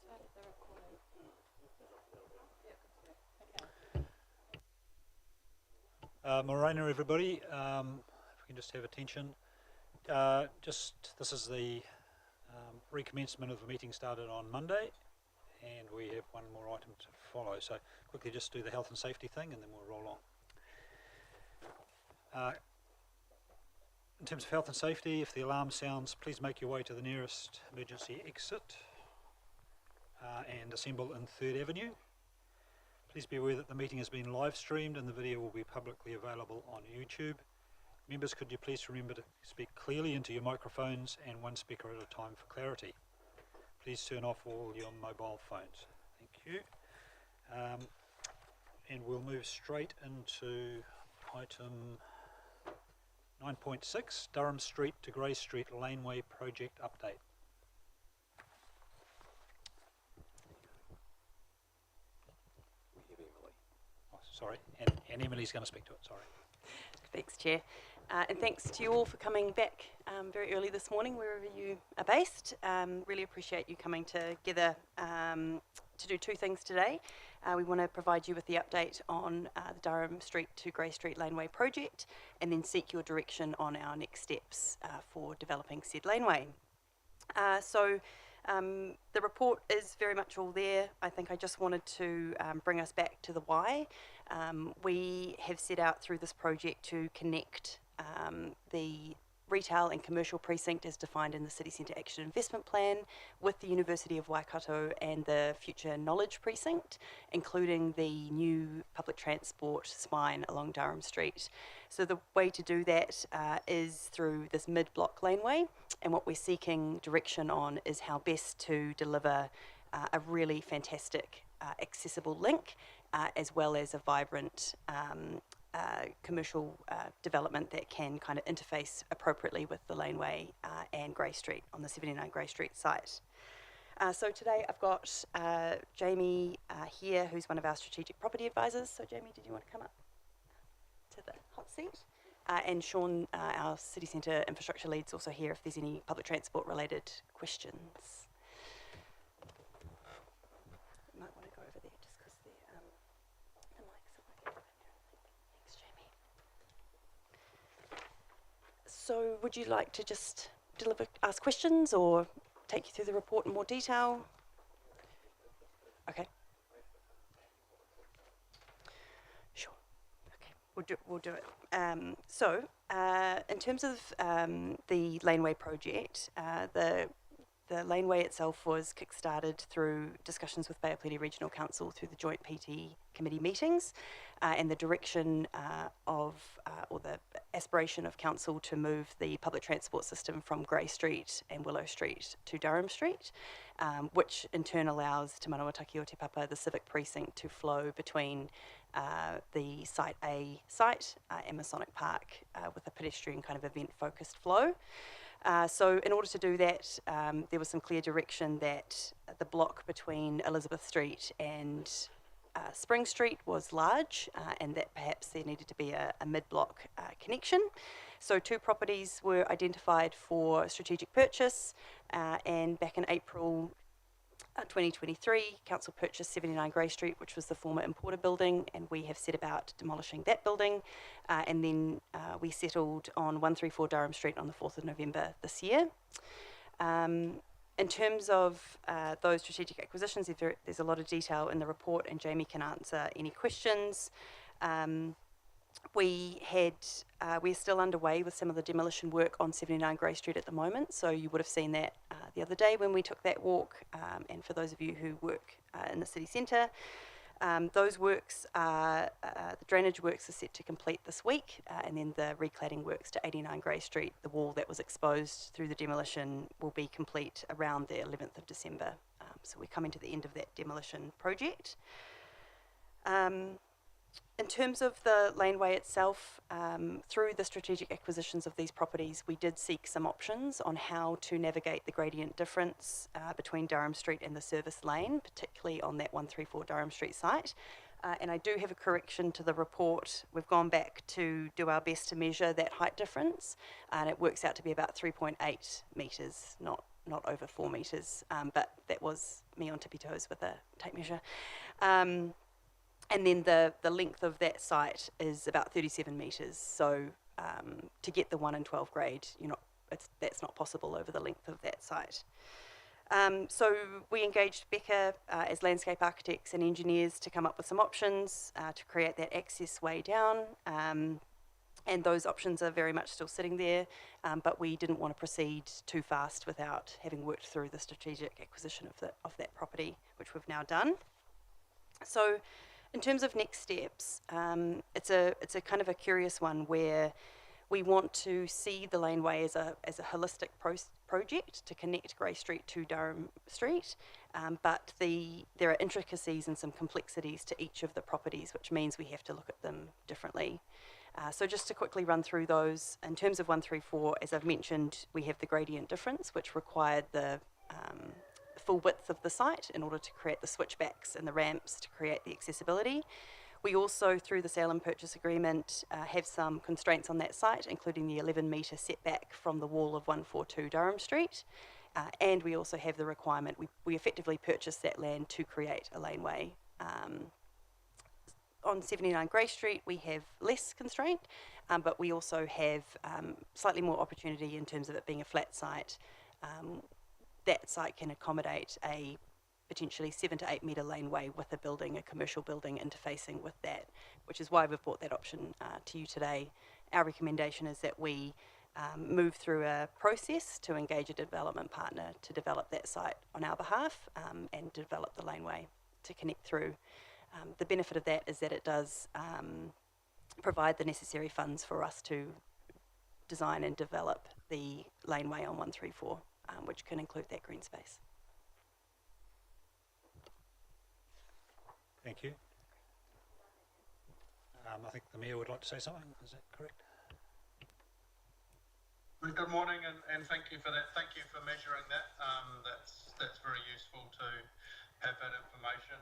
started the recording. Morena, everybody. If we can just have attention. This is the recommencement of the meeting started on Monday, and we have one more item to follow. So quickly just do the health and safety thing, and then we'll roll on. In terms of health and safety, if the alarm sounds, please make your way to the nearest emergency exit and assemble in 3rd Avenue. Please be aware that the meeting has been live streamed and the video will be publicly available on YouTube. Members, could you please remember to speak clearly into your microphones and one speaker at a time for clarity. Please turn off all your mobile phones. Thank you. And we'll move straight into item 9.6, Durham Street to Grey Street Laneway Project Update. Oh, sorry, and Emily's going to speak to it, sorry. Thanks, Chair. And thanks to you all for coming back very early this morning, wherever you are based. Really appreciate you coming together to do two things today. We want to provide you with the update on the Durham Street to Grey Street Laneway project, and then seek your direction on our next steps for developing said laneway. The report is very much all there. I think I just wanted to bring us back to the why. We have set out through this project to connect the retail and commercial precinct as defined in the City Centre Action Investment Plan with the University of Waikato and the future Knowledge Precinct, including the new public transport spine along Durham Street. So the way to do that is through this mid-block laneway, and what we're seeking direction on is how best to deliver a really fantastic accessible link as well as a vibrant commercial development that can kind of interface appropriately with the laneway and Grey Street on the 79 Grey Street site. So today I've got Jamie here, who's one of our strategic property advisors. So Jamie, did you want to come up to the hot seat? And Sean, our City Centre infrastructure lead's also here if there's any public transport related questions. You might want to go over there just because the mics are working. Thanks, Jamie. So would you like to just ask questions or take you through the report in more detail? Okay. Sure. Okay, we'll do it. In terms of the laneway project, the laneway itself was kick-started through discussions with Bay of Plenty Regional Council through the joint PT committee meetings, and the direction or the aspiration of council to move the public transport system from Grey Street and Willow Street to Durham Street, which in turn allows Te Manawa-Taki o Te Papa, the civic precinct, to flow between the Site A site and Masonic Park with a pedestrian kind of event-focused flow. So in order to do that, there was some clear direction that the block between Elizabeth Street and Spring Street was large, and that perhaps there needed to be a mid-block connection. So 2 properties were identified for strategic purchase, and back in April 2023, Council purchased 79 Grey Street, which was the former Importer building, and we have set about demolishing that building, and then we settled on 134 Durham Street on the 4th of November this year. In terms of those strategic acquisitions, there's a lot of detail in the report, and Jamie can answer any questions. We're still underway with some of the demolition work on 79 Grey Street at the moment, so you would have seen that the other day when we took that walk, and for those of you who work in the city centre, those works the drainage works are set to complete this week, and then the recladding works to 89 Grey Street, the wall that was exposed through the demolition, will be complete around the 11th of December. So we're coming to the end of that demolition project. In terms of the laneway itself, through the strategic acquisitions of these properties, we did seek some options on how to navigate the gradient difference between Durham Street and the service lane, particularly on that 134 Durham Street site. And I do have a correction to the report. We've gone back to do our best to measure that height difference, and it works out to be about 3.8 metres, not not over 4 metres, but that was me on tippy toes with a tape measure. And then the length of that site is about 37 metres. So to get the 1 in 12 grade, that's not possible over the length of that site. So we engaged Becca as landscape architects and engineers to come up with some options to create that access way down. And those options are very much still sitting there, but we didn't want to proceed too fast without having worked through the strategic acquisition of that property, which we've now done. So in terms of next steps, it's a kind of a curious one where we want to see the laneway as a holistic project to connect Grey Street to Durham Street, but there are intricacies and some complexities to each of the properties, which means we have to look at them differently. So just to quickly run through those, in terms of 134, as I've mentioned, we have the gradient difference, which required the full width of the site in order to create the switchbacks and the ramps to create the accessibility. We also, through the sale and purchase agreement, have some constraints on that site, including the 11-metre setback from the wall of 142 Durham Street. And we also have the requirement, we effectively purchased that land to create a laneway. On 79 Grey Street, we have less constraint, but we also have slightly more opportunity in terms of it being a flat site. That site can accommodate a potentially 7 to 8 metre laneway with a commercial building interfacing with that, which is why we've brought that option to you today. Our recommendation is that we move through a process to engage a development partner to develop that site on our behalf and develop the laneway to connect through. The benefit of that is that it does provide the necessary funds for us to design and develop the laneway on 134, which can include that green space. Thank you. I think the Mayor would like to say something, is that correct? Good morning, and thank you for that. Thank you for measuring that. That's very useful to have that information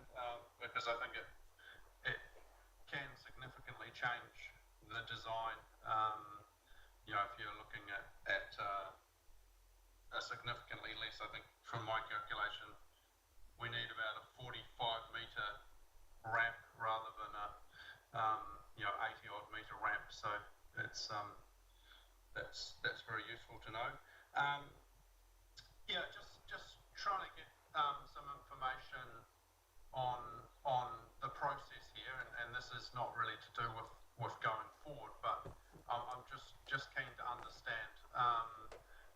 because I think it can significantly change the design. If you're looking at a significantly less, I think from my calculation, we need about a 45-metre ramp rather than a 80-odd metre ramp. So it's that's very useful to know. Just trying to get some information on the process here, and this is not really to do with going forward, but I'm just keen to understand.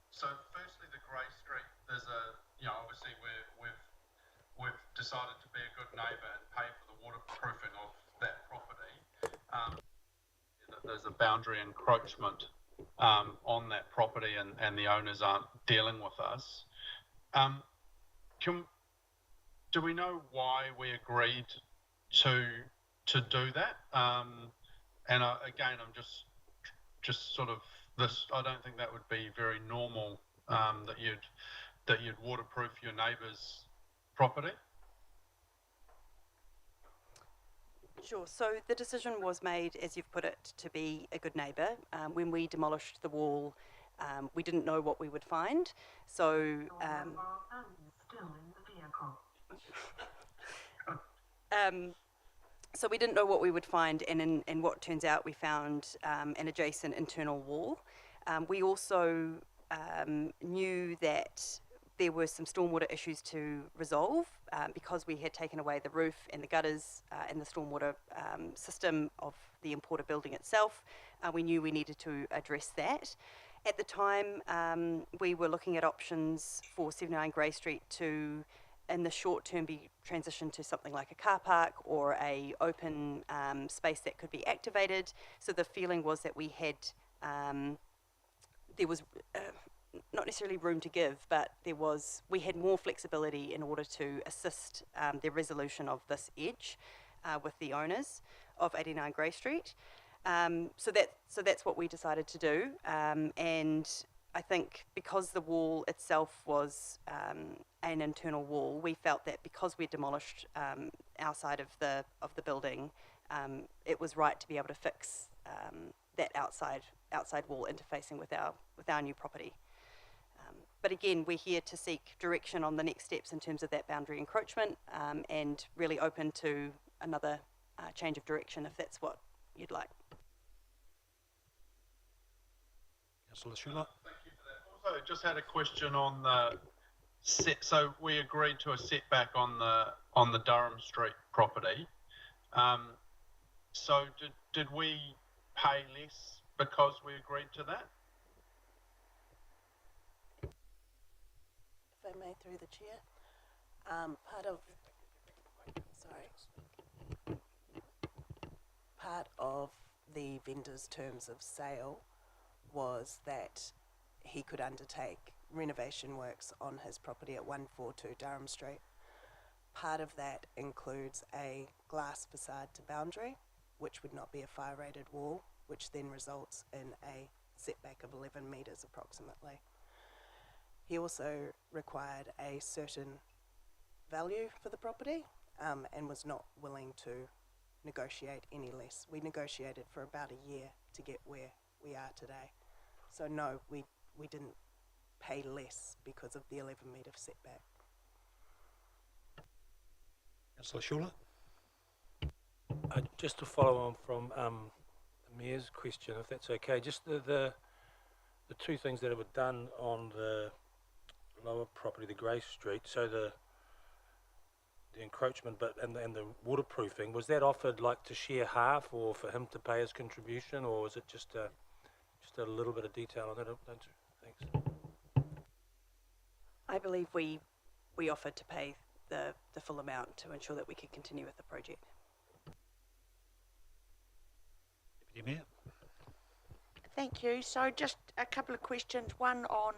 So firstly, the Grey Street, there's obviously we've decided to be a good neighbour and pay for the waterproofing of that property. There's a boundary encroachment on that property, and the owners aren't dealing with us. Do we know why we agreed to do that? Again, I'm just sort of this. I don't think that would be very normal that you'd waterproof your neighbour's property. Sure. So the decision was made, as you've put it, to be a good neighbour. When we demolished the wall, we didn't know what we would find. So so we didn't know what we would find, and in what turns out we found an adjacent internal wall. We also knew that there were some stormwater issues to resolve because we had taken away the roof and the gutters and the stormwater system of the importer building itself. We knew we needed to address that. At the time, we were looking at options for 79 Grey Street to, in the short term, be transitioned to something like a car park or a open space that could be activated. So the feeling was that we had, there was not necessarily room to give, but we had more flexibility in order to assist the resolution of this edge with the owners of 89 Grey Street. So that's what we decided to do, and I think because the wall itself was an internal wall, we felt that because we demolished our side of the building, it was right to be able to fix that outside wall interfacing with our new property. But again, we're here to seek direction on the next steps in terms of that boundary encroachment, and really open to another change of direction if that's what you'd like. Councillor Schuler. Thank you for that. Also, just had a question on the set. So we agreed to a setback on the Durham Street property. So did we pay less because we agreed to that? If I may, through the chair, part of the vendor's terms of sale was that he could undertake renovation works on his property at 142 Durham Street. Part of that includes a glass facade to boundary, which would not be a fire rated wall, which then results in a setback of 11 metres approximately. He also required a certain value for the property, and was not willing to negotiate any less. We negotiated for about a year to get where we are today. So no, we didn't pay less because of the 11 metre setback. Councillor Schuler. Just to follow on from the Mayor's question, if that's okay, just the two things that were done on the lower property, the Grey Street, so the encroachment bit and the waterproofing, was that offered like to share half, or for him to pay his contribution, or was it just a little bit of detail on that? Thanks. I believe we offered to pay the full amount to ensure that we could continue with the project. Deputy Mayor. Thank you. So just a couple of questions. One on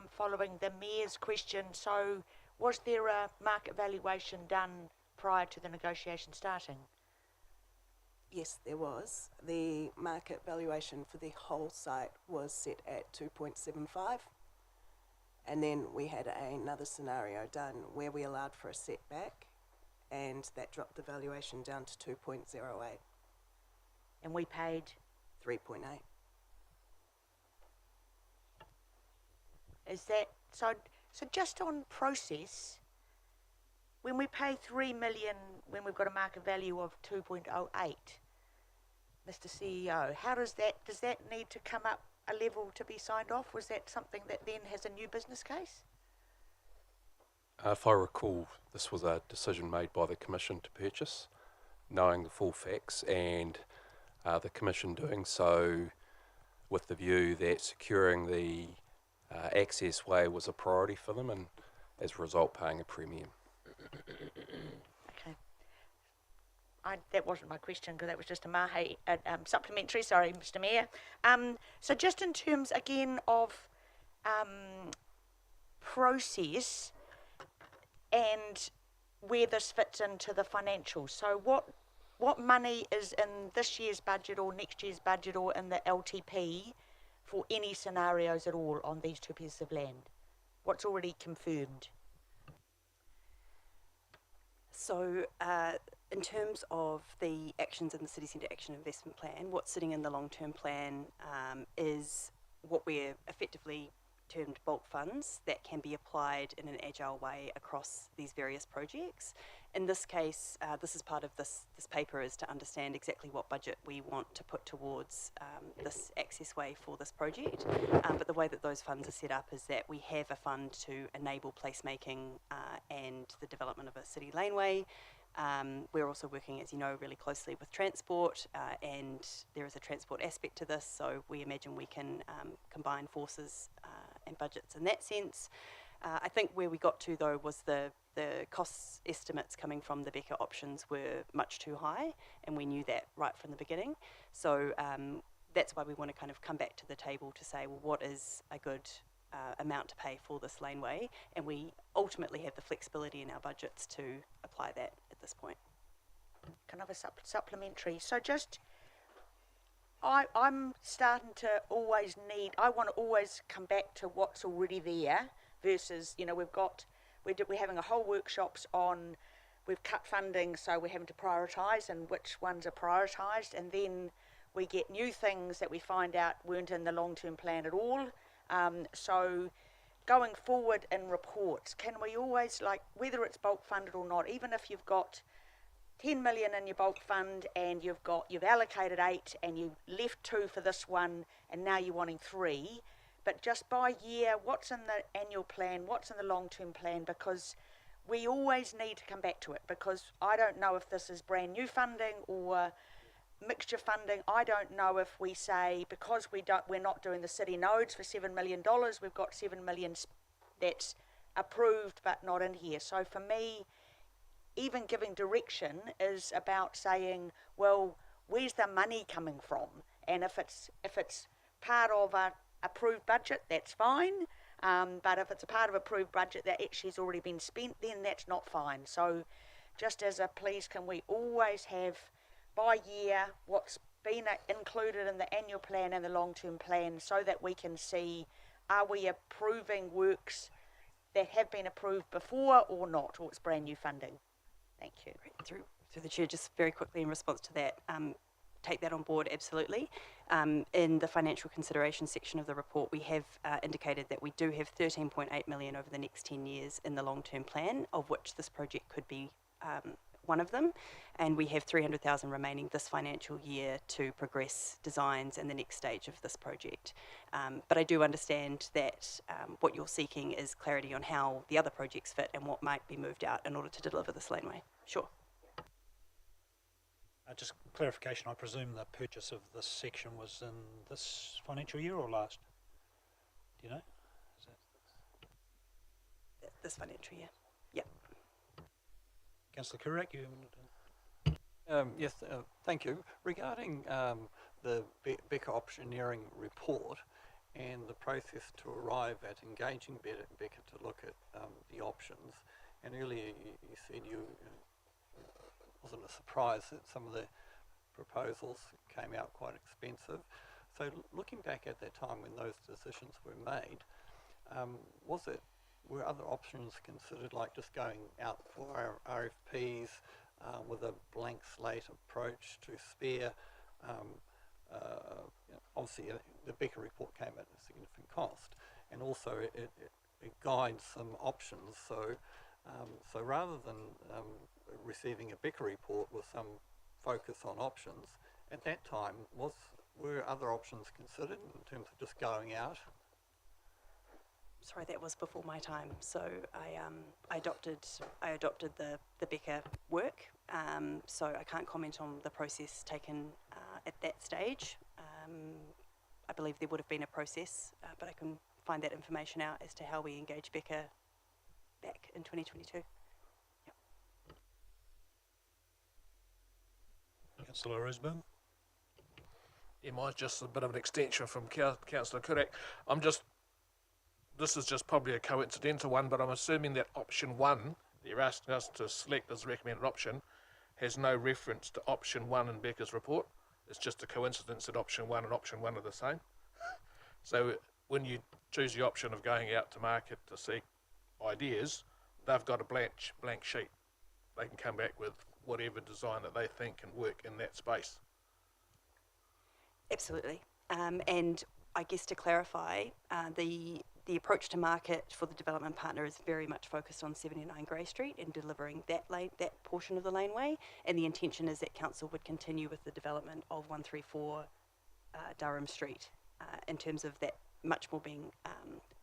following the Mayor's question. So was there a market valuation done prior to the negotiation starting? Yes, there was. The market valuation for the whole site was set at 2.75. And then we had another scenario done where we allowed for a setback, and that dropped the valuation down to 2.08. And we paid? 3.8. Is that, so just on process, when we pay 3 million, when we've got a market value of 2.08, Mr. CEO, how does that need to come up a level to be signed off? Was that something that then has a new business case? If I recall, this was a decision made by the Commission to purchase, knowing the full facts, and the Commission doing so with the view that securing the access way was a priority for them, and as a result paying a premium. Okay. That wasn't my question, because that was just a mahe, supplementary, sorry, Mr. Mayor. So just in terms, again, of process and where this fits into the financials. So what money is in this year's budget or next year's budget or in the LTP for any scenarios at all on these two pieces of land? What's already confirmed? So in terms of the actions in the City Centre Action Investment Plan, what's sitting in the long-term plan is what we're effectively termed bulk funds that can be applied in an agile way across these various projects. In this case, this is part of this paper, is to understand exactly what budget we want to put towards this access way for this project. But the way that those funds are set up is that we have a fund to enable placemaking and the development of a city laneway. We're also working, as you know, really closely with transport, and there is a transport aspect to this, so we imagine we can combine forces and budgets in that sense. I think where we got to, though, was the cost estimates coming from the Becker options were much too high, and we knew that right from the beginning. So that's why we want to kind of come back to the table to say, well, what is a good amount to pay for this laneway? And we ultimately have the flexibility in our budgets to apply that at this point. Can I have a supplementary? So just, I'm starting to always I want to always come back to what's already there versus, you know, we're having a whole workshops on, we've cut funding, so we're having to prioritise and which ones are prioritised, and then we get new things that we find out weren't in the long-term plan at all. So going forward in reports, can we always, like, whether it's bulk funded or not, even if you've got 10 million in your bulk fund and you've allocated 8 and you left 2 for this one and now you're wanting 3, but just by year, what's in the annual plan, what's in the long-term plan, because we always need to come back to it, because I don't know if this is brand new funding or mixture funding. I don't know if we say, because we're not doing the city nodes for $7 million, we've got 7 million that's approved but not in here. So for me, even giving direction is about saying, well, where's the money coming from? And if it's part of a approved budget, that's fine. But if it's a part of approved budget that actually has already been spent, then that's not fine. So just as a please, can we always have by year what's been included in the annual plan and the long-term plan, so that we can see, are we approving works that have been approved before or not, or it's brand new funding? Thank you. Through the chair, just very quickly in response to that, take that on board, absolutely. In the financial consideration section of the report, we have indicated that we do have 13.8 million over the next 10 years in the long-term plan, of which this project could be one of them, and we have 300,000 remaining this financial year to progress designs and the next stage of this project. But I do understand that what you're seeking is clarity on how the other projects fit and what might be moved out in order to deliver this laneway. Sure. Just clarification, I presume the purchase of this section was in this financial year or last? Do you know? Is that This financial year. Yeah. Councillor Kurak, you Yes, thank you. Regarding the Becker Optioneering report and the process to arrive at engaging Becker to look at the options, and earlier you said you wasn't a surprise that some of the proposals came out quite expensive. So looking back at that time when those decisions were made, were other options considered, like just going out for RFPs with a blank slate approach to spare? Obviously, the Becker report came at a significant cost, and also it guides some options. So rather than receiving a Becker report with some focus on options, at that time, were other options considered in terms of just going out? Sorry, that was before my time. So I adopted the Becker work. So I can't comment on the process taken at that stage. I believe there would have been a process, but I can find that information out as to how we engage Becker back in 2022. Councillor Risborough. Yeah, mine's just a bit of an extension from Councillor Kurak. This is just probably a coincidental one, but I'm assuming that option 1 that you're asking us to select as recommended option has no reference to option 1 in Becker's report. It's just a coincidence that option 1 and option 1 are the same. So when you choose the option of going out to market to seek ideas, they've got a blank sheet. They can come back with whatever design that they think can work in that space. Absolutely. And I guess to clarify, the approach to market for the development partner is very much focused on 79 Grey Street and delivering that portion of the laneway. And the intention is that council would continue with the development of 134 Durham Street in terms of that much more being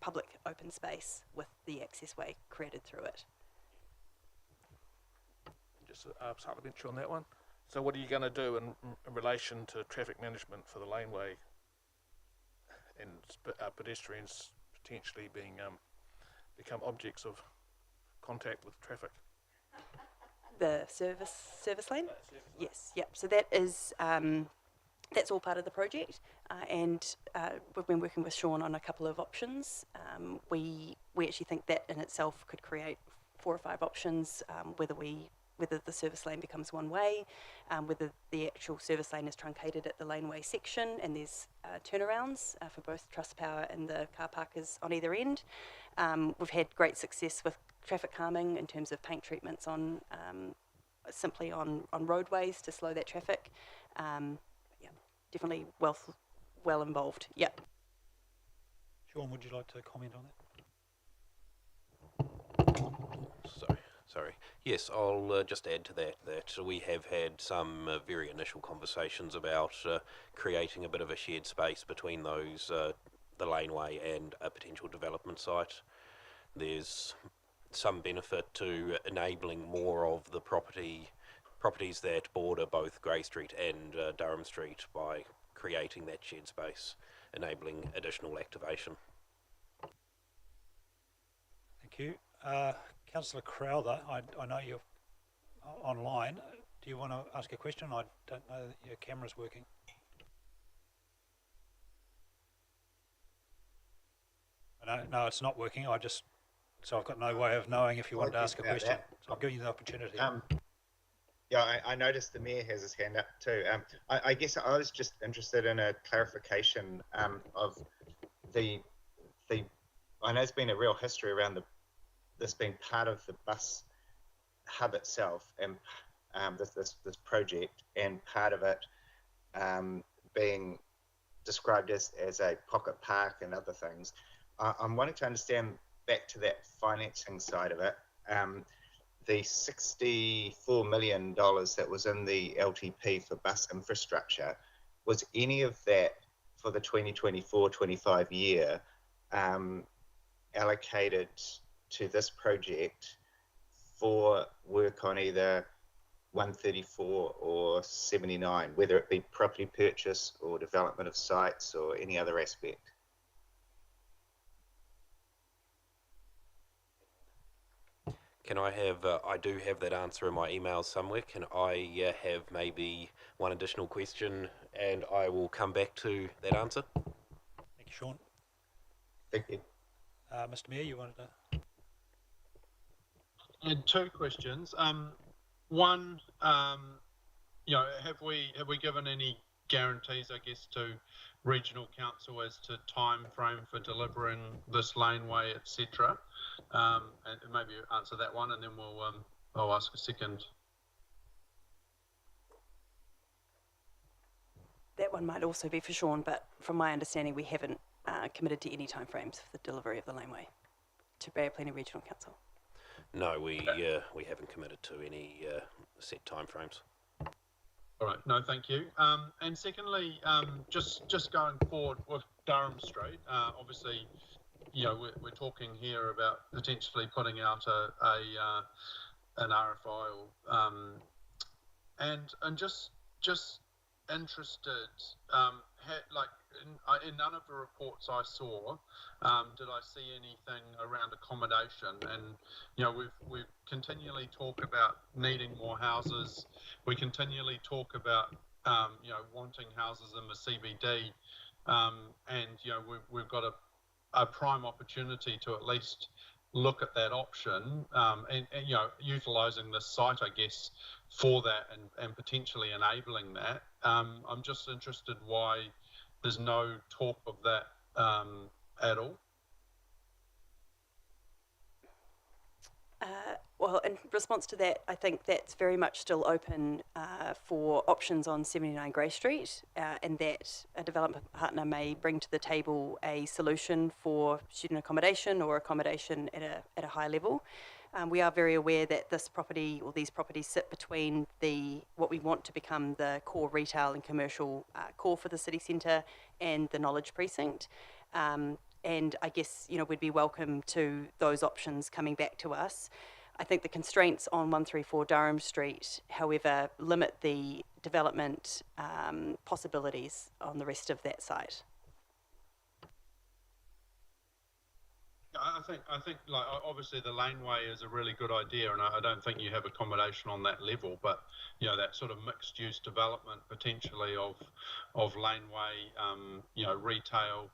public open space with the access way created through it. Just a supplementary on that one. So what are you going to do in relation to traffic management for the laneway and pedestrians potentially being become objects of contact with traffic? The service lane? Yes, yep. So that is that's all part of the project, and we've been working with Sean on a couple of options. We actually think that in itself could create 4 or 5 options, whether the service lane becomes one way, whether the actual service lane is truncated at the laneway section and there's turnarounds for both Trustpower and the car parkers on either end. We've had great success with traffic calming in terms of paint treatments on simply on roadways to slow that traffic. Yeah, definitely well involved. Yeah. Sean, would you like to comment on that? Yes, I'll just add to that we have had some very initial conversations about creating a bit of a shared space between those, the laneway and a potential development site. There's some benefit to enabling more of the properties that border both Grey Street and Durham Street by creating that shared space, enabling additional activation. Thank you. Councillor Crowther, I know you're online. Do you want to ask a question? I don't know that your camera's working. No, it's not working. So I've got no way of knowing if you want to ask a question. So I'm giving you the opportunity. Yeah, I noticed the Mayor has his hand up too. I guess I was just interested in a clarification of the. I know there's been a real history around this being part of the bus hub itself, and this project, and part of it being described as a pocket park and other things. I'm wanting to understand back to that financing side of it. The $64 million that was in the LTP for bus infrastructure, was any of that for the 2024-25 year allocated to this project for work on either 134 or 79, whether it be property purchase or development of sites or any other aspect? Can I have, I do have that answer in my emails somewhere. Can I have maybe one additional question and I will come back to that answer? Thank you, Sean. Thank you. Mr. Mayor, you wanted to? I had two questions. One, you know, have we given any guarantees, I guess, to regional council as to time frame for delivering this laneway, etc.? And maybe answer that one, and then I'll ask a second. That one might also be for Sean, but from my understanding, we haven't committed to any timeframes for the delivery of the laneway to Bay of Plenty Regional Council. No, we haven't committed to any set timeframes. All right, no, thank you. And secondly, just going forward with Durham Street, obviously, you know, we're talking here about potentially putting out an RFI, and just interested, like in none of the reports I saw, did I see anything around accommodation? And you know, we've continually talk about needing more houses. We continually talk about you know, wanting houses in the CBD, and you know, we've got a prime opportunity to at least look at that option, and you know, utilising this site, I guess, for that, and potentially enabling that. I'm just interested why there's no talk of that at all. Well, in response to that, I think that's very much still open for options on 79 Grey Street, and that a development partner may bring to the table a solution for student accommodation or accommodation at a high level. We are very aware that this property, or these properties, sit between what we want to become the core retail and commercial core for the city centre and the knowledge precinct. And I guess, you know, we'd be welcome to those options coming back to us. I think the constraints on 134 Durham Street, however, limit the development possibilities on the rest of that site. I think like obviously the laneway is a really good idea, and I don't think you have accommodation on that level, but you know, that sort of mixed use development potentially of laneway, you know, retail,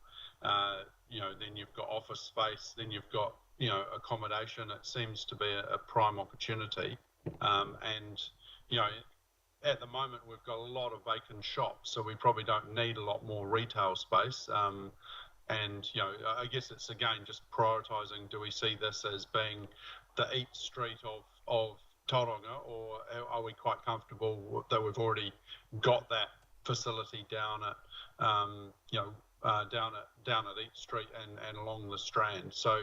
you know, then you've got office space, then you've got, you know, accommodation. It seems to be a prime opportunity, and you know, at the moment we've got a lot of vacant shops, so we probably don't need a lot more retail space. And, you know, I guess it's, again, just prioritising. Do we see this as being the Eat Street of Tauranga, or are we quite comfortable that we've already got that facility down at, you know, down at Eat Street and along the Strand. So,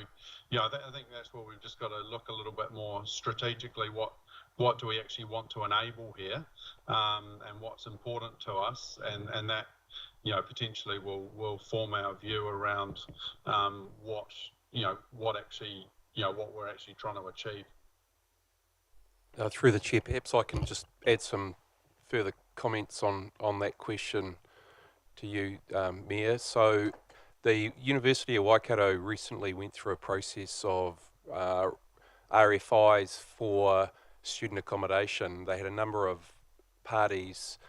I think that's where we've just got to look a little bit more strategically. What do we actually want to enable here, and what's important to us, and that potentially will form our view around what we're actually trying to achieve. Through the chair, perhaps I can just add some further comments on that question to you, Mayor. So the University of Waikato recently went through a process of RFIs for student accommodation. They had a number of parties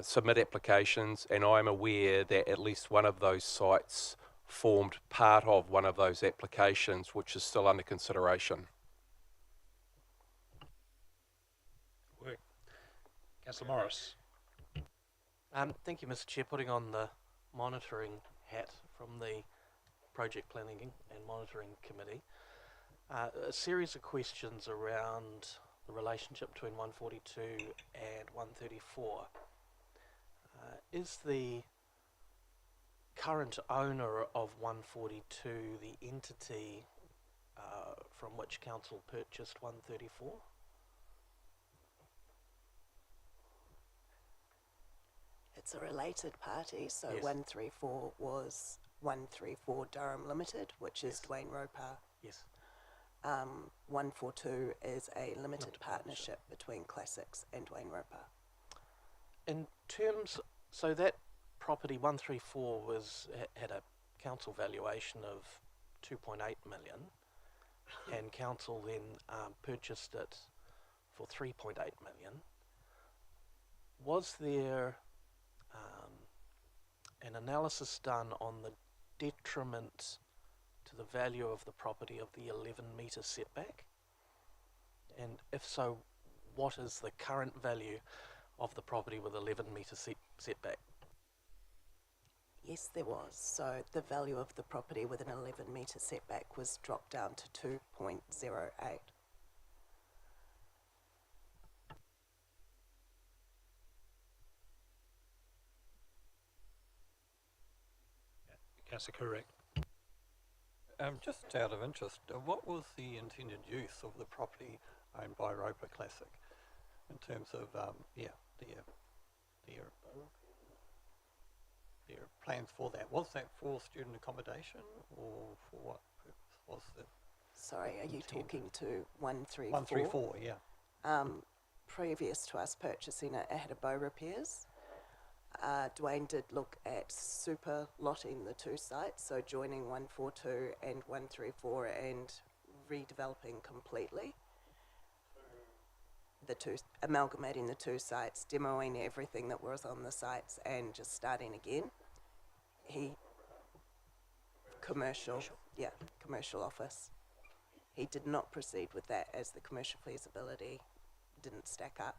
submit applications, and I'm aware that at least one of those sites formed part of one of those applications, which is still under consideration. Work. Councillor Morris. Thank you, Mr. Chair. Putting on the monitoring hat from the Project Planning and Monitoring Committee. A series of questions around the relationship between 142 and 134. Is the current owner of 142 the entity from which Council purchased 134? It's a related party, so Yes. 134 was 134 Durham Limited, which is Yes. Dwayne Roper. Yes. 142 is a limited Limited partnership between Classics and Dwayne Roper. In terms, so that property 134 had a council valuation of 2.8 million, and council then purchased it for 3.8 million. Was there an analysis done on the detriment to the value of the property of the 11-metre setback? And if so, what is the current value of the property with 11-metre setback? Yes, there was. So the value of the property with an 11-metre setback was dropped down to 2.08. Councillor Correct. Just out of interest, what was the intended use of the property owned by Roper Classic in terms of their plans for that? Was that for student accommodation, or for what purpose was it? Sorry, are you talking to 134? 134, yeah. Previous to us purchasing it, it had a bow repairs. Dwayne did look at super lotting the two sites, so joining 142 and 134 and redeveloping completely. Amalgamating the two sites, demoing everything that was on the sites and just starting again. Commercial office. He did not proceed with that as the commercial feasibility didn't stack up.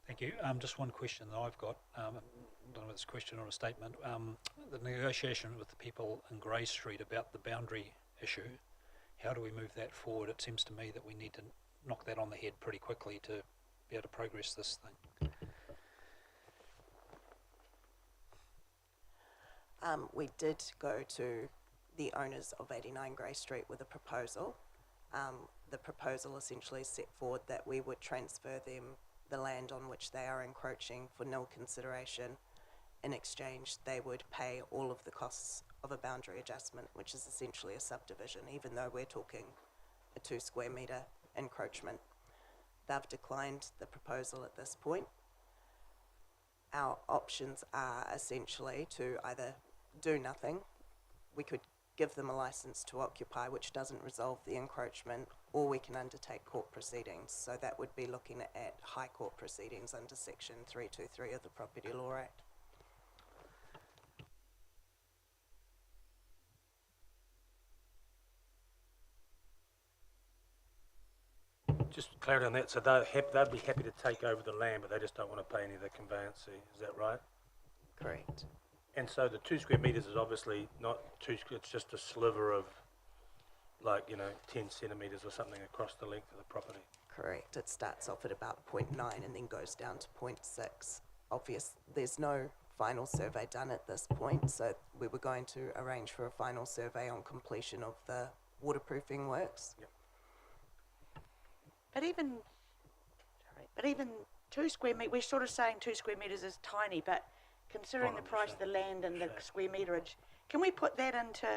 Thank you. Just one question that I've got. I don't know if it's a question or a statement. The negotiation with the people in Grey Street about the boundary issue, how do we move that forward? It seems to me that we need to knock that on the head pretty quickly to be able to progress this thing. We did go to the owners of 89 Grey Street with a proposal. The proposal essentially set forward that we would transfer them the land on which they are encroaching for nil consideration. In exchange, they would pay all of the costs of a boundary adjustment, which is essentially a subdivision, even though we're talking a 2 square metre encroachment. They've declined the proposal at this point. Our options are essentially to either do nothing, we could give them a licence to occupy, which doesn't resolve the encroachment, or we can undertake court proceedings. So that would be looking at High Court proceedings under Section 323 of the Property Law Act. Just clarity on that. So they'd be happy to take over the land, but they just don't want to pay any of the conveyancing. Is that right? Correct. And so the 2 square metres is obviously not it's just a sliver of, 10 centimetres or something across the length of the property. correct. It starts off at about 0.9 and then goes down to 0.6. There's no final survey done at this point, so we were going to arrange for a final survey on completion of the waterproofing works. Yep. But even 2 square metres, we're sort of saying 2 square metres is tiny, but considering the price of the land and the square meterage, can we put that into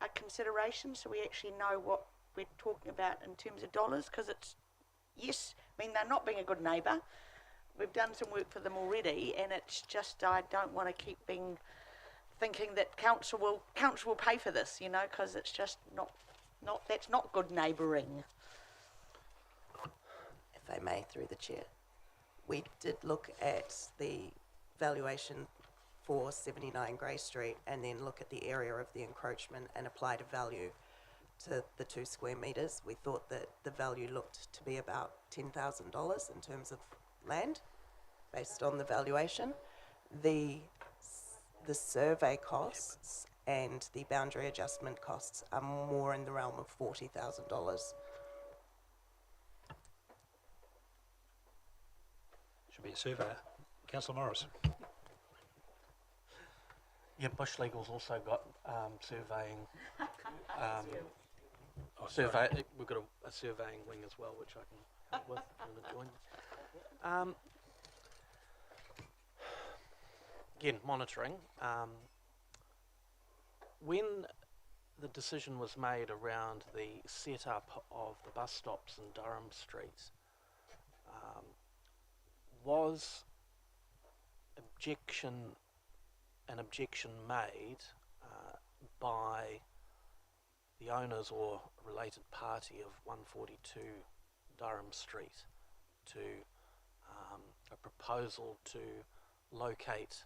a consideration so we actually know what we're talking about in terms of dollars? Because it's, yes, I mean, they're not being a good neighbour. We've done some work for them already, and it's just, I don't want to keep thinking that council will pay for this, you know, because it's just not that's not good neighbouring. If I may, through the chair. We did look at the valuation for 79 Grey Street and then look at the area of the encroachment and applied a value to the 2 square metres. We thought that the value looked to be about $10,000 in terms of land based on the valuation. The survey costs and the boundary adjustment costs are more in the realm of $40,000. Should be a surveyor. Councillor Morris. Yeah, Bush Legal's also got surveying. We've got a surveying wing as well, which I can help with and join. Again, monitoring. When the decision was made around the setup of the bus stops in Durham Street, was an objection made by the owners or related party of 142 Durham Street to a proposal to locate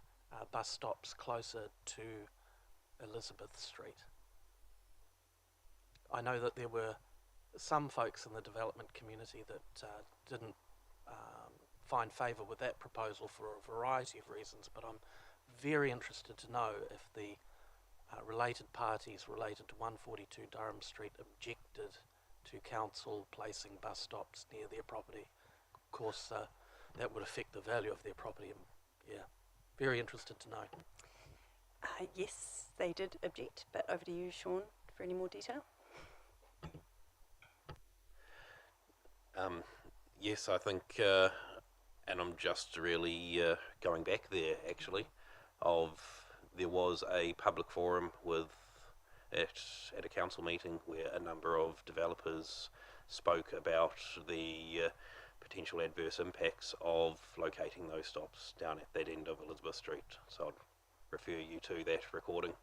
bus stops closer to Elizabeth Street? I know that there were some folks in the development community that didn't find favour with that proposal for a variety of reasons, but I'm very interested to know if the related parties related to 142 Durham Street objected to council placing bus stops near their property. Of course, that would affect the value of their property. Yeah, very interested to know. Yes, they did object, but over to you, Sean, for any more detail. Yes, I think, and I'm just really going back there actually, there was a public forum at a council meeting where a number of developers spoke about the potential adverse impacts of locating those stops down at that end of Elizabeth Street. So I'd refer you to that recording.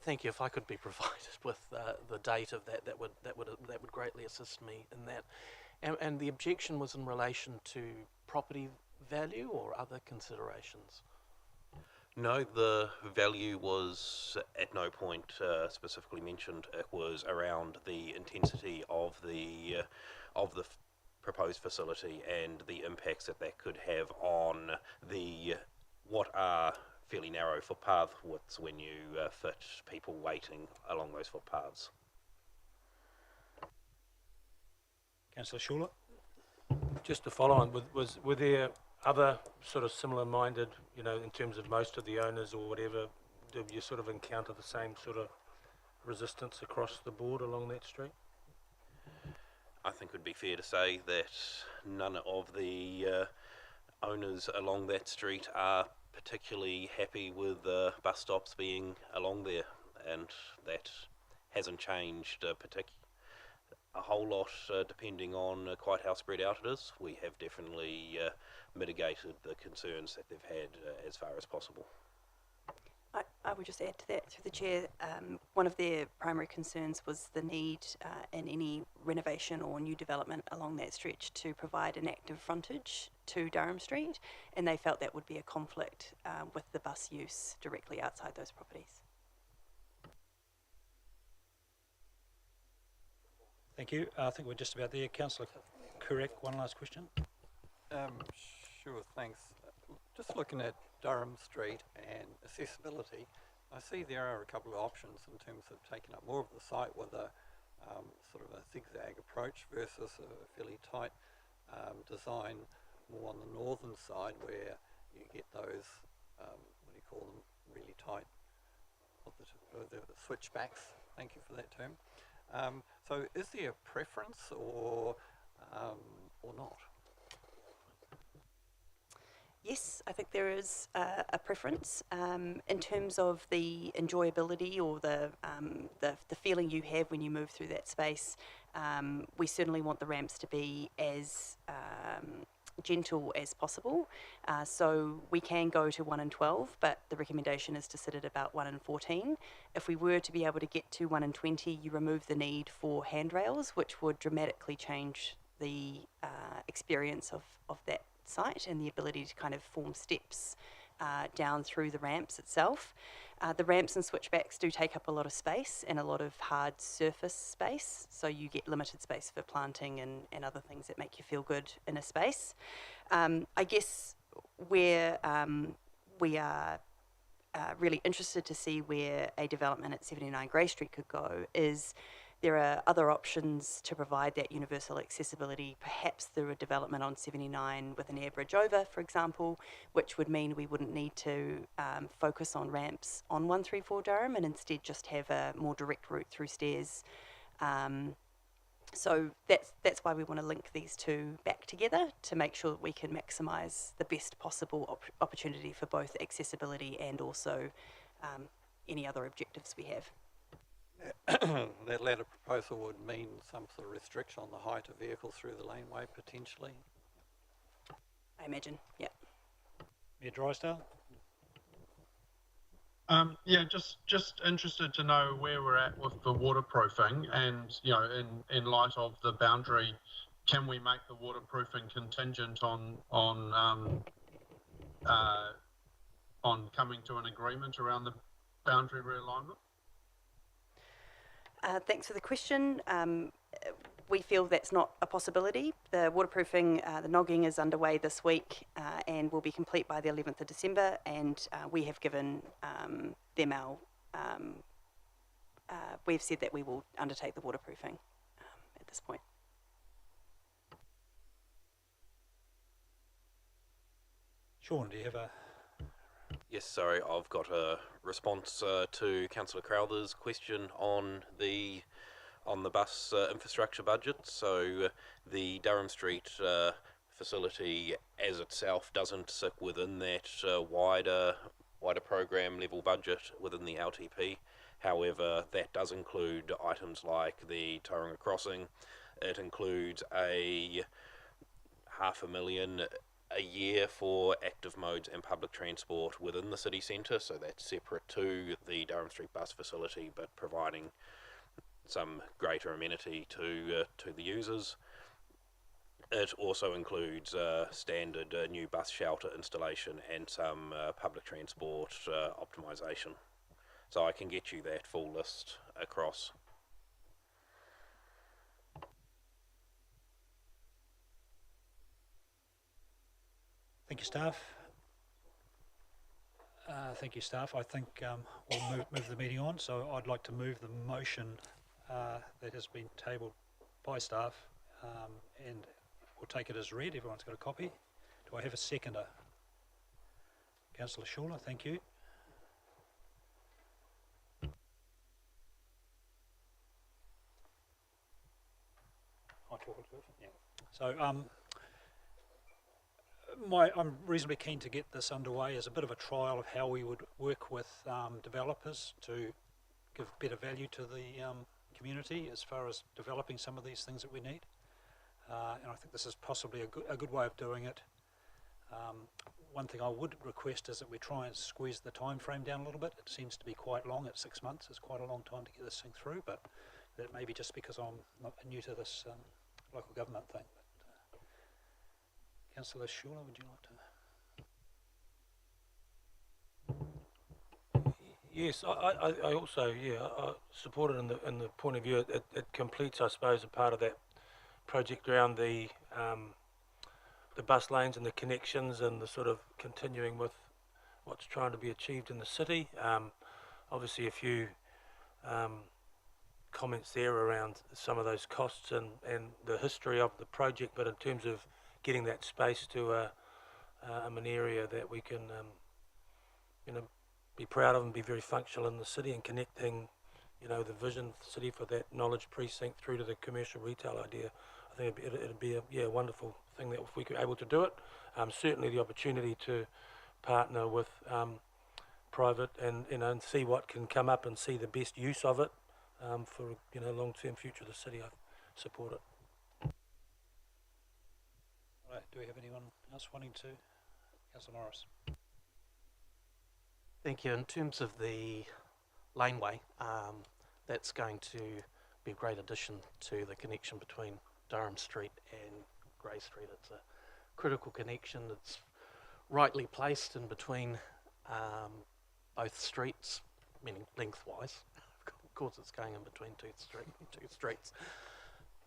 Thank you. If I could be provided with the date of that would greatly assist me in that. And the objection was in relation to property value or other considerations? No, the value was at no point specifically mentioned. It was around the intensity of the proposed facility and the impacts that could have on what are fairly narrow footpath widths when you fit people waiting along those footpaths. Councillor Schuler. Just to follow on, were there other sort of similar-minded, you know, in terms of most of the owners or whatever, did you sort of encounter the same sort of resistance across the board along that street? I think it would be fair to say that none of the owners along that street are particularly happy with bus stops being along there, and that hasn't changed a whole lot depending on quite how spread out it is. We have definitely mitigated the concerns that they've had as far as possible. I would just add to that, through the chair, one of their primary concerns was the need in any renovation or new development along that stretch to provide an active frontage to Durham Street, and they felt that would be a conflict with the bus use directly outside those properties. Thank you. I think we're just about there. Councillor Kurek, one last question. Sure, thanks. Just looking at Durham Street and accessibility, I see there are a couple of options in terms of taking up more of the site with a sort of a zigzag approach versus a fairly tight design more on the northern side where you get those, what do you call them, really tight, the switchbacks, thank you for that term. So is there a preference or not? Yes, I think there is a preference in terms of the enjoyability or the feeling you have when you move through that space. We certainly want the ramps to be as gentle as possible. So we can go to 1 and 12, but the recommendation is to sit at about 1 and 14. If we were to be able to get to 1 and 20, you remove the need for handrails, which would dramatically change the experience of that site and the ability to kind of form steps down through the ramps itself. The ramps and switchbacks do take up a lot of space and a lot of hard surface space, so you get limited space for planting and other things that make you feel good in a space. I guess where we are really interested to see where a development at 79 Grey Street could go is there are other options to provide that universal accessibility, perhaps through a development on 79 with an air bridge over, for example, which would mean we wouldn't need to focus on ramps on 134 Durham and instead just have a more direct route through stairs. So that's why we want to link these two back together to make sure that we can maximise the best possible opportunity for both accessibility and also any other objectives we have. That latter proposal would mean some sort of restriction on the height of vehicles through the laneway potentially. I imagine, yeah. Mayor Drysdale? Yeah, just interested to know where we're at with the waterproofing, and you know, in light of the boundary, can we make the waterproofing contingent on coming to an agreement around the boundary realignment? Thanks for the question. We feel that's not a possibility. The waterproofing, the nogging is underway this week and will be complete by the 11th of December, and we have given them our, we've said that we will undertake the waterproofing at this point. Sean, do you have a... Yes, sorry, I've got a response to Councillor Crowther's question on the bus infrastructure budget. So the Durham Street facility as itself doesn't sit within that wider program level budget within the LTP. However, that does include items like the Tauranga crossing. It includes a $500,000 a year for active modes and public transport within the city centre, so that's separate to the Durham Street bus facility, but providing some greater amenity to the users. It also includes standard new bus shelter installation and some public transport optimisation. So I can get you that full list across. Thank you, staff. Thank you, staff. I think we'll move the meeting on. So I'd like to move the motion that has been tabled by staff, and we'll take it as read. Everyone's got a copy. Do I have a seconder? Councillor Schuler, thank you. Yeah. So I'm reasonably keen to get this underway as a bit of a trial of how we would work with developers to give better value to the community as far as developing some of these things that we need. And I think this is possibly a good way of doing it. One thing I would request is that we try and squeeze the time frame down a little bit. It seems to be quite long at 6 months. It's quite a long time to get this thing through, but that may be just because I'm not new to this local government thing. Councillor Schuler, would you like to? Yes, I also I support it in the point of view it completes, I suppose, a part of that project around the bus lanes and the connections and the sort of continuing with what's trying to be achieved in the city. Obviously, a few comments there around some of those costs and the history of the project, but in terms of getting that space to an area that we can, you know, be proud of and be very functional in the city, and connecting, you know, the vision of the city for that knowledge precinct through to the commercial retail idea. I think it'd be a wonderful thing that if we were able to do it. Certainly the opportunity to partner with private and, you know, and see what can come up and see the best use of it for, you know, long-term future of the city. I support it. Right, do we have anyone else wanting to? Councillor Morris. Thank you. In terms of the laneway, that's going to be a great addition to the connection between Durham Street and Grey Street. It's a critical connection. It's rightly placed in between both streets, meaning lengthwise. Of course, it's going in between two streets.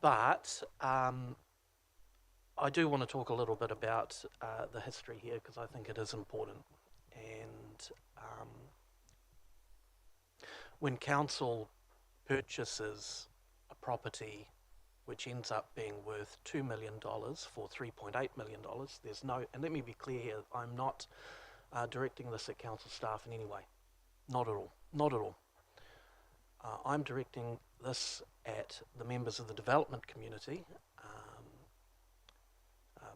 But I do want to talk a little bit about the history here, because I think it is important. And when council purchases a property which ends up being worth $2 million for $3.8 million, there's no, and let me be clear here, I'm not directing this at council staff in any way. Not at all. Not at all. I'm directing this at the members of the development community,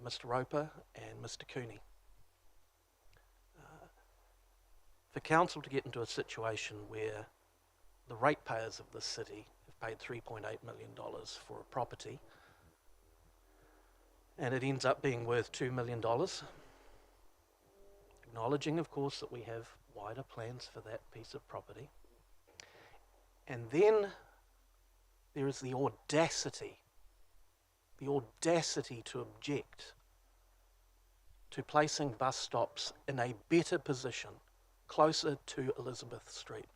Mr. Roper and Mr. Cooney. For council to get into a situation where the ratepayers of this city have paid $3.8 million for a property and it ends up being worth $2 million, acknowledging, of course, that we have wider plans for that piece of property. And then there is the audacity to object to placing bus stops in a better position, closer to Elizabeth Street.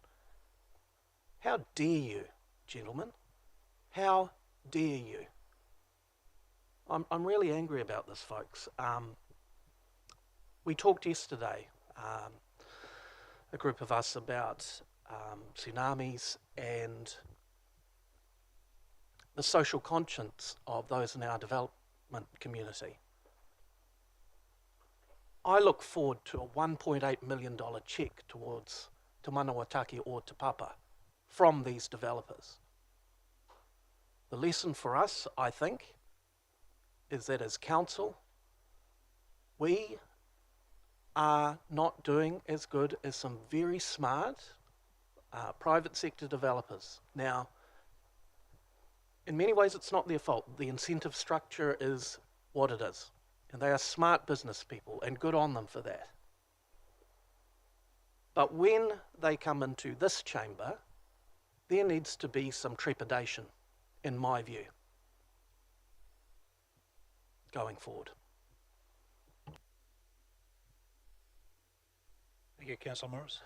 How dare you, gentlemen? How dare you? I'm really angry about this, folks. We talked yesterday, a group of us, about tsunamis and the social conscience of those in our development community. I look forward to a $1.8 million cheque towards Te Manawataki or Te Papa from these developers. The lesson for us, I think, is that as council, we are not doing as good as some very smart private sector developers. Now, in many ways it's not their fault. The incentive structure is what it is. And they are smart business people, and good on them for that. But when they come into this chamber, there needs to be some trepidation, in my view, going forward. Thank you, Councillor Morris.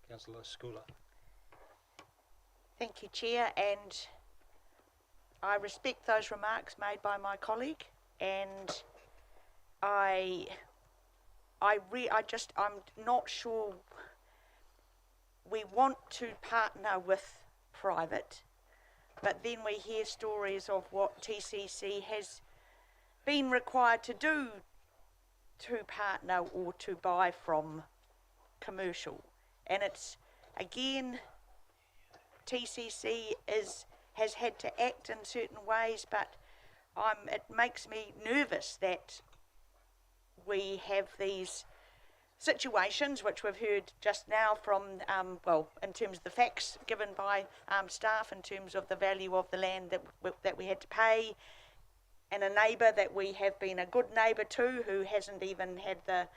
Councillor Schooler. Thank you, Chair, and I respect those remarks made by my colleague, and I'm not sure we want to partner with private, but then we hear stories of what TCC has been required to do to partner or to buy from commercial. And it's, again, TCC has had to act in certain ways, but it makes me nervous that we have these situations, which we've heard just now from, in terms of the facts given by staff, in terms of the value of the land that we had to pay, and a neighbour that we have been a good neighbour to, who hasn't even had the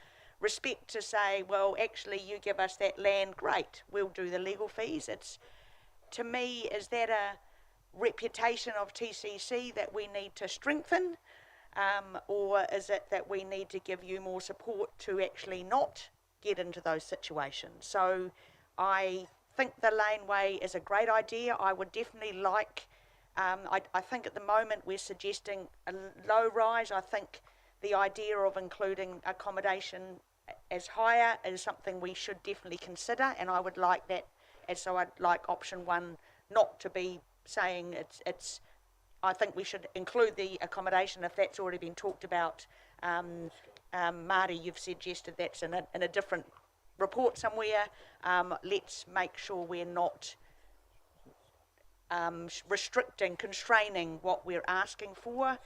respect to say, well, actually, you give us that land, great, we'll do the legal fees. It's, to me, is that a reputation of TCC that we need to strengthen, or is it that we need to give you more support to actually not get into those situations? So I think the laneway is a great idea. I would definitely like, I think at the moment we're suggesting a low rise. I think the idea of including accommodation as higher is something we should definitely consider, and I would like that, and so I'd like option one not to be saying it's. I think we should include the accommodation if that's already been talked about. Marty, you've suggested that's in a different report somewhere. Let's make sure we're not restricting, constraining what we're asking for.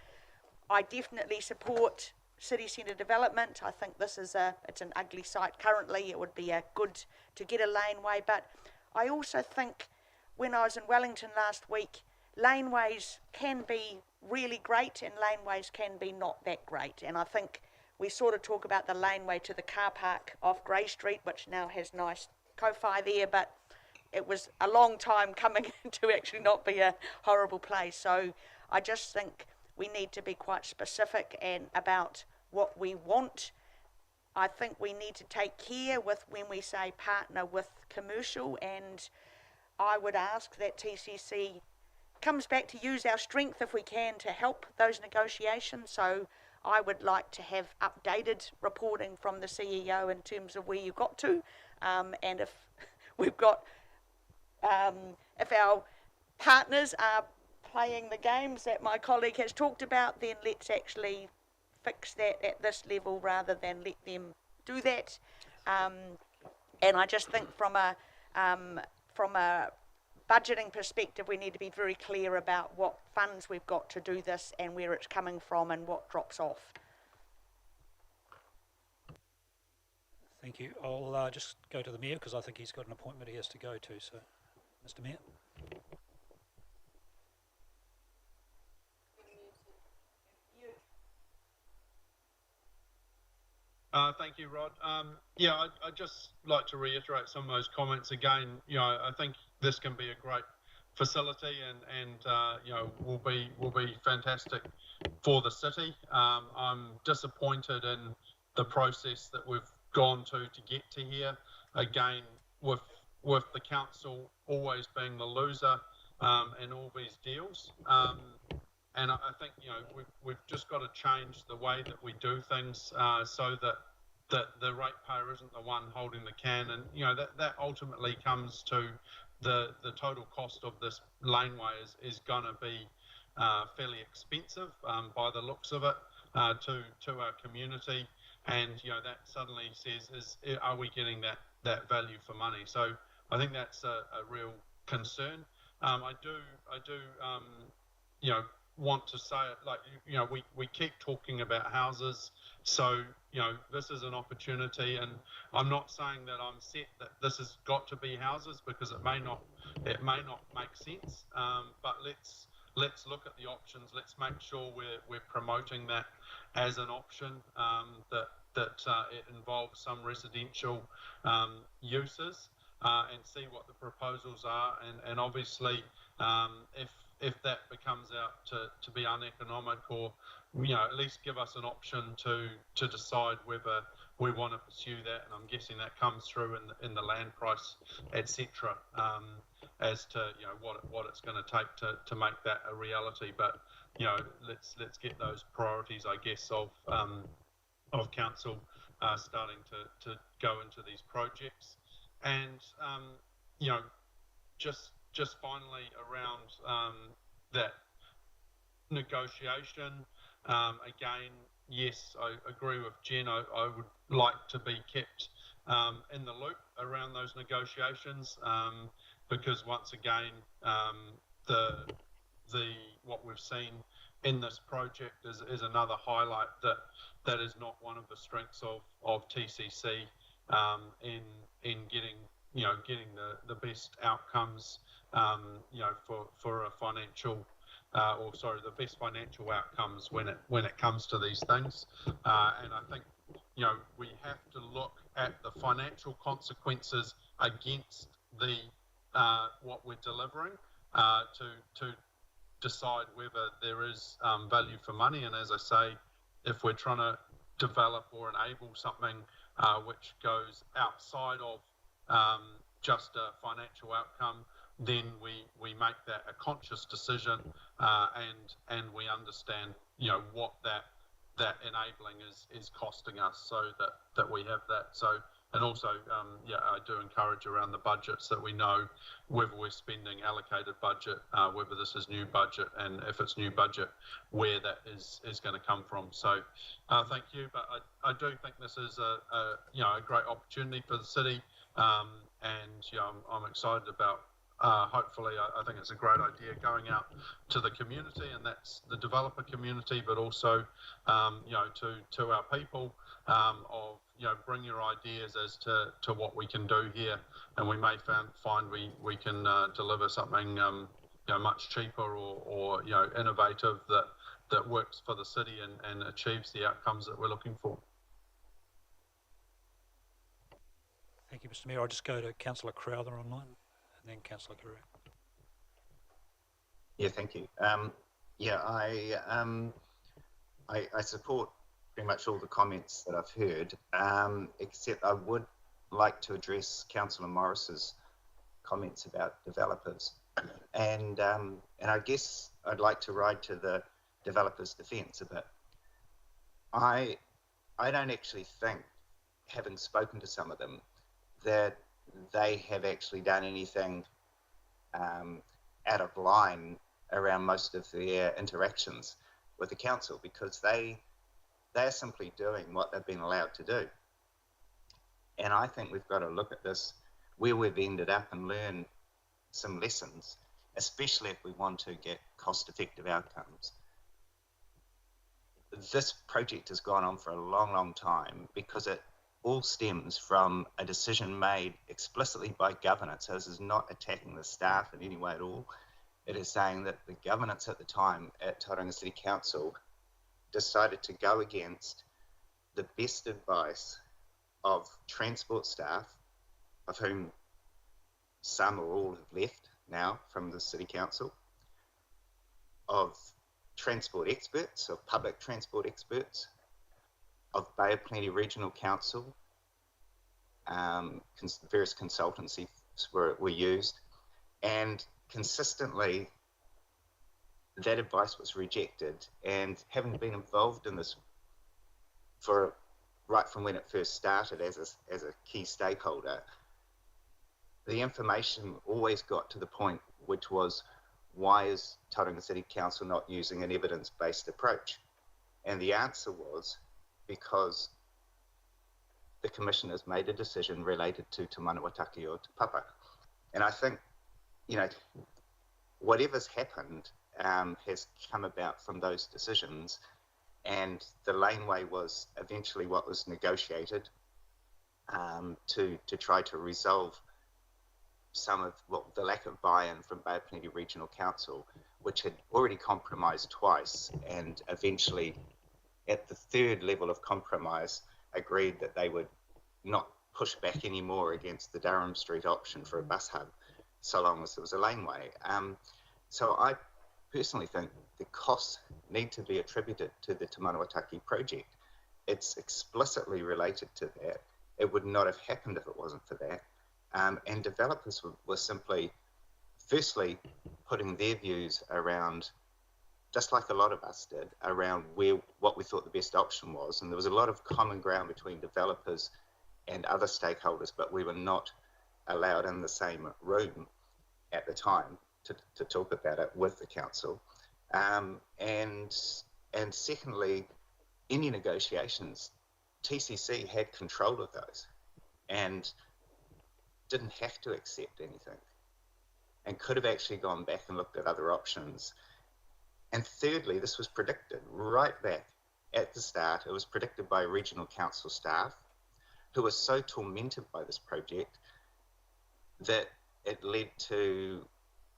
I definitely support city centre development. I think this is it's an ugly site currently. It would be good to get a laneway, but I also think when I was in Wellington last week, laneways can be really great and laneways can be not that great. And I think we sort of talk about the laneway to the car park off Grey Street, which now has nice Ko-Fi there, but it was a long time coming to actually not be a horrible place. So I just think we need to be quite specific and about what we want. I think we need to take care with when we say partner with commercial, and I would ask that TCC comes back to use our strength if we can to help those negotiations. So I would like to have updated reporting from the CEO in terms of where you got to, and if we've got, if our partners are playing the games that my colleague has talked about, then let's actually fix that at this level rather than let them do that. And I just think from a budgeting perspective, we need to be very clear about what funds we've got to do this and where it's coming from and what drops off. Thank you. I'll just go to the Mayor because I think he's got an appointment he has to go to. So, Mr. Mayor. Thank you, Rod. Yeah, I'd just like to reiterate some of those comments again. You know, I think this can be a great facility, and you know, will be fantastic for the city. I'm disappointed in the process that we've gone to get to here. Again, with the council always being the loser in all these deals. And I think, you know, we've just got to change the way that we do things so that the ratepayer isn't the one holding the can. And, you know, that ultimately comes to the total cost of this laneway is going to be fairly expensive by the looks of it to our community. And, you know, that suddenly says, are we getting that value for money? So I think that's a real concern. I do, you know, want to say it, like, you know, we keep talking about houses, so, you know, this is an opportunity, and I'm not saying that I'm set that this has got to be houses, because it may not make sense, but let's look at the options. Let's make sure we're promoting that as an option, that it involves some residential uses, and see what the proposals are, and obviously if that becomes out to be uneconomic, or, you know, at least give us an option to decide whether we want to pursue that. And I'm guessing that comes through in the land price, etc., as to, you know, what it's going to take to make that a reality. But, you know, let's get those priorities, I guess, of council starting to go into these projects. And you know, just finally around that negotiation, again, yes, I agree with Jen. I would like to be kept in the loop around those negotiations, because once again, what we've seen in this project is another highlight that is not one of the strengths of TCC in getting the best outcomes, you know, for a financial, the best financial outcomes when it comes to these things. And I think, you know, we have to look at the financial consequences against the what we're delivering to decide whether there is value for money. And as I say, if we're trying to develop or enable something which goes outside of just a financial outcome, then we make that a conscious decision, and we understand, you know, what that enabling is costing us, so that we have that. So and also, yeah, I do encourage around the budgets that we know whether we're spending allocated budget, whether this is new budget, and if it's new budget, where that is going to come from. So, thank you. But I do think this is a great opportunity for the city, and I'm excited about. Hopefully, I think it's a great idea going out to the community, and that's the developer community, but also, to our people, of bring your ideas as to what we can do here, and we may find we can deliver something much cheaper or innovative that works for the city and achieves the outcomes that we're looking for. Thank you, Mr. Mayor. I'll just go to Councillor Crowther online, and then Councillor Carew. Yeah, thank you. Yeah, I support pretty much all the comments that I've heard, except I would like to address Councillor Morris's comments about developers, and I guess I'd like to ride to the developers' defence a bit. I don't actually think, having spoken to some of them, that they have actually done anything out of line around most of their interactions with the council, because they're simply doing what they've been allowed to do. And I think we've got to look at this, where we've ended up, and learn some lessons, especially if we want to get cost-effective outcomes. This project has gone on for a long, long time because it all stems from a decision made explicitly by governance. So this is not attacking the staff in any way at all. It is saying that the governance at the time at Tauranga City Council decided to go against the best advice of transport staff, of whom some or all have left now from the City Council, of transport experts, of public transport experts, of Bay of Plenty Regional Council, various consultancies were used, and consistently that advice was rejected. And having been involved in this for right from when it first started as a key stakeholder, the information always got to the point, which was, why is Tauranga City Council not using an evidence-based approach? And the answer was because the commissioners made a decision related to Te Manawataki o Te Papa. And I think, whatever's happened has come about from those decisions, and the laneway was eventually what was negotiated to try to resolve some of the lack of buy-in from Bay of Plenty Regional Council, which had already compromised twice, and eventually at the third level of compromise agreed that they would not push back anymore against the Durham Street option for a bus hub, so long as there was a laneway. So I personally think the costs need to be attributed to the Te Manawataki project. It's explicitly related to that. It would not have happened if it wasn't for that. And developers were simply, firstly, putting their views around, just like a lot of us did, around what we thought the best option was. And there was a lot of common ground between developers and other stakeholders, but we were not allowed in the same room at the time to talk about it with the council. And secondly, any negotiations, TCC had control of those and didn't have to accept anything, and could have actually gone back and looked at other options. And thirdly, this was predicted right back at the start. It was predicted by regional council staff who were so tormented by this project that it led to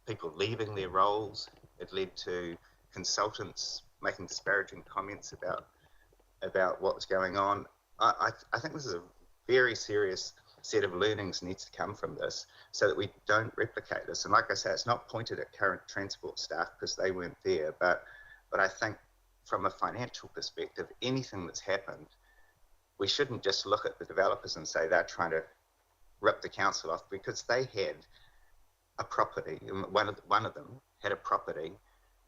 people leaving their roles. It led to consultants making disparaging comments about what was going on. I think this is a very serious set of learnings needs to come from this, so that we don't replicate this. And like I say, it's not pointed at current transport staff because they weren't there, but I think from a financial perspective, anything that's happened, we shouldn't just look at the developers and say they're trying to rip the council off, because they had a property, one of them had a property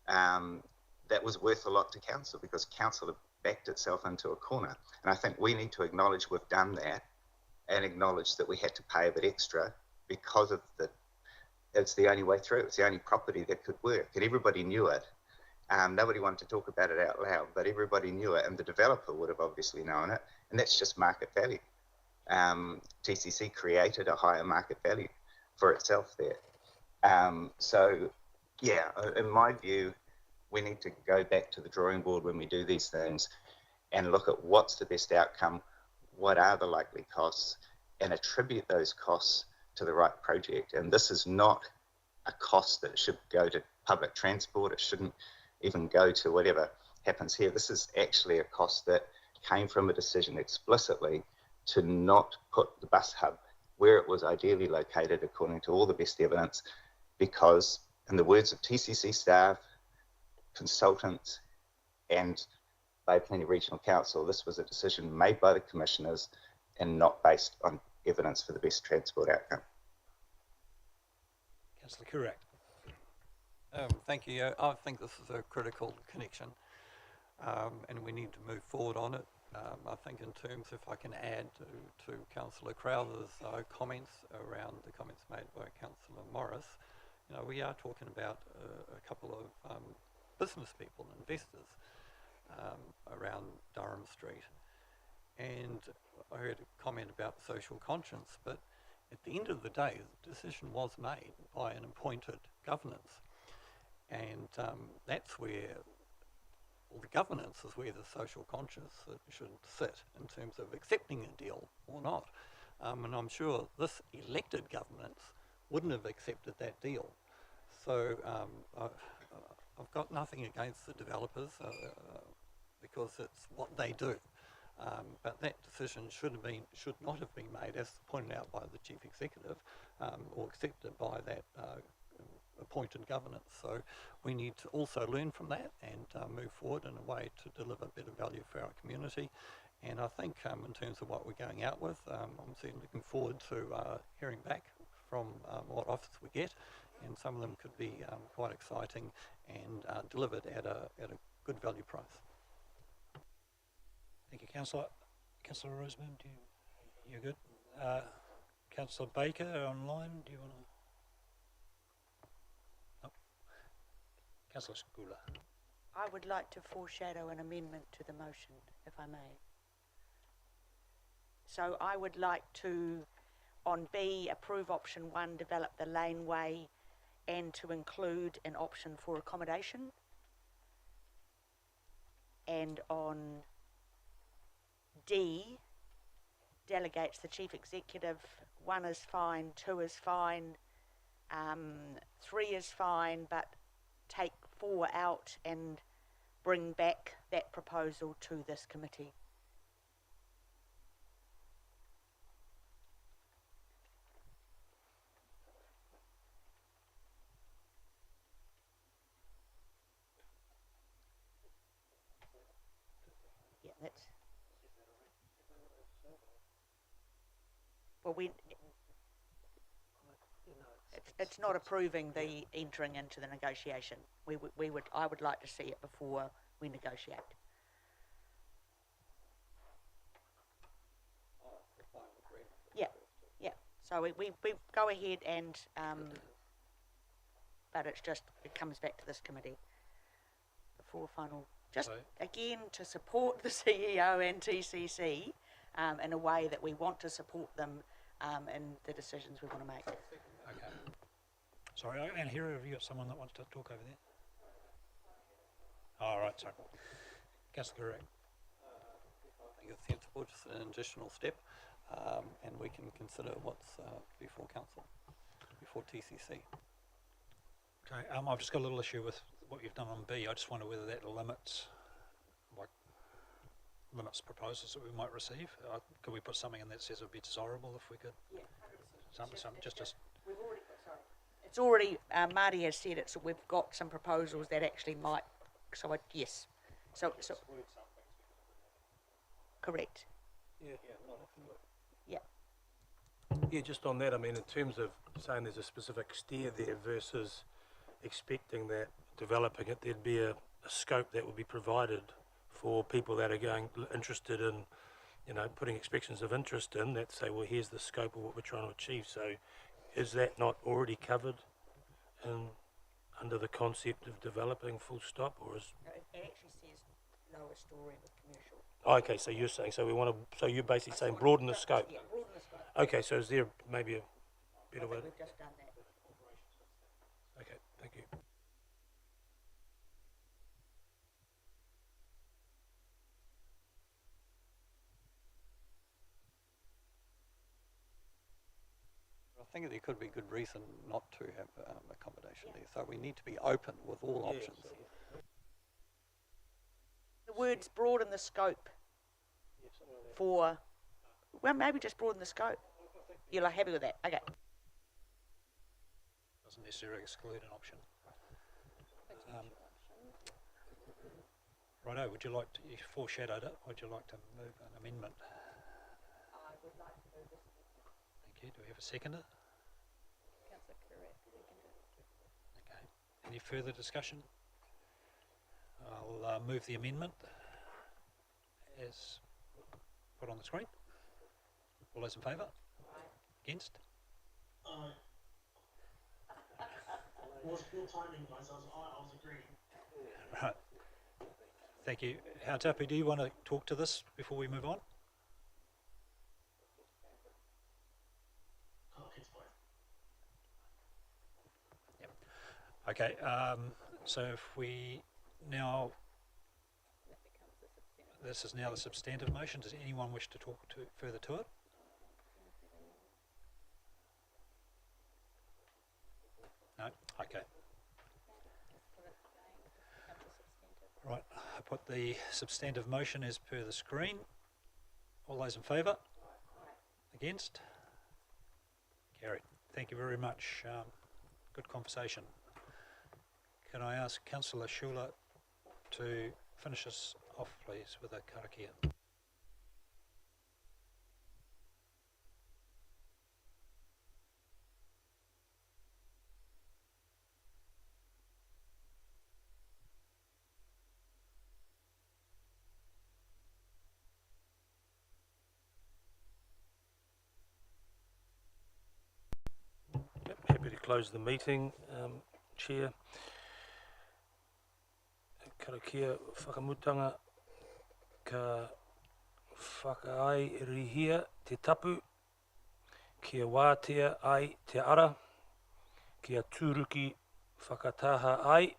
that was worth a lot to council, because council had backed itself into a corner. And I think we need to acknowledge we've done that, and acknowledged that we had to pay a bit extra because of it's the only way through. It's the only property that could work, and everybody knew it. Nobody wanted to talk about it out loud, but everybody knew it, and the developer would have obviously known it, and that's just market value. TCC created a higher market value for itself there. So, yeah, in my view, we need to go back to the drawing board when we do these things and look at what's the best outcome, what are the likely costs, and attribute those costs to the right project. And this is not a cost that should go to public transport. It shouldn't even go to whatever happens here. This is actually a cost that came from a decision explicitly to not put the bus hub where it was ideally located according to all the best evidence, because in the words of TCC staff, consultants, and Bay Plenty Regional Council, this was a decision made by the commissioners and not based on evidence for the best transport outcome. Councillor Kurak. Thank you. I think this is a critical connection, and we need to move forward on it. I think in terms, if I can add to Councillor Crowther's comments around the comments made by Councillor Morris, we are talking about a couple of business people, investors around Durham Street. And I heard a comment about social conscience, but at the end of the day, the decision was made by an appointed governance. And that's where, well, the governance is where the social conscience should sit in terms of accepting a deal or not. And I'm sure this elected governance wouldn't have accepted that deal. So I've got nothing against the developers because it's what they do. But that decision should not have been made, as pointed out by the Chief Executive, or accepted by that appointed governance. So we need to also learn from that and move forward in a way to deliver better value for our community. And I think in terms of what we're going out with, I'm certainly looking forward to hearing back from what offers we get, and some of them could be quite exciting and delivered at a good value price. Thank you, Councillor. Councillor Roseman, you're good? Councillor Baker online, do you want to? No. Councillor Skula. I would like to foreshadow an amendment to the motion, if I may. So I would like to, on B, approve option 1, develop the laneway, and to include an option for accommodation. And on D, delegates the Chief Executive. 1 is fine, 2 is fine, 3 is fine, but take 4 out and bring back that proposal to this committee. Yeah, that's... Well, it's not approving the entering into the negotiation. I would like to see it before we negotiate. Yeah, yeah. So we go ahead and, but it's just, it comes back to this committee before final. Just again to support the CEO and TCC in a way that we want to support them in the decisions we want to make. Okay. Sorry, and here, have you got someone that wants to talk over there? All right, sorry. Councillor Kurak. I think it's sensible, just an additional step, and we can consider what's before council, before TCC. Okay, I've just got a little issue with what you've done on B. I just wonder whether that limits proposals that we might receive. Could we put something in that says it would be desirable if we could? Yeah, something just. We've already got, sorry. It's already, Marty has said it's, we've got some proposals that actually might, so yes. So correct. Yeah. Yeah. Yeah, just on that, I mean, in terms of saying there's a specific stair there versus expecting that developing it, there'd be a scope that would be provided for people that are interested in you know, putting expressions of interest in that say, well, here's the scope of what we're trying to achieve. So is that not already covered in, under the concept of developing full stop, or is... No, it actually says lower story with commercial. Oh, okay, so you're saying, so we want to, so you're basically saying broaden the scope. Yeah, broaden the scope. Okay, so is there maybe a better way? We've just done that. Okay, thank you. I think there could be good reason not to have accommodation there, so we need to be open with all options. The words broaden the scope for, well, maybe just broaden the scope. You're like happy with that? Okay. Doesn't necessarily exclude an option. Righto, would you like to, you foreshadowed it, would you like to move an amendment? I would like to move this. Thank you. Do we have a seconder? Okay. Any further discussion? I'll move the amendment as put on the screen. All those in favour? Against? Was poor timing, guys. I was agreeing. Right. Thank you. Hautapu, do you want to talk to this before we move on? Yep. Okay. So if we now, this is now the substantive motion. Does anyone wish to talk further to it? No? Okay. Right, I put the substantive motion as per the screen. All those in favour? Against? Carried. Thank you very much. Good conversation. Can I ask Councillor Schuler to finish us off, please, with a karakia? Yep, happy to close the meeting, Chair. Karakia whakamutanga ka whakairihia te tapu, kia wātea ai te ara, kia tūruki whakataha ai,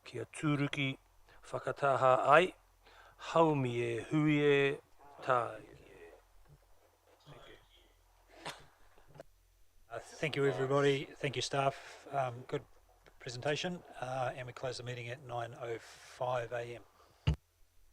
kia tūruki whakataha ai, haumi e hui e tāi. Thank you, everybody. Thank you, staff. Good presentation. And we close the meeting at 9:05 a.m.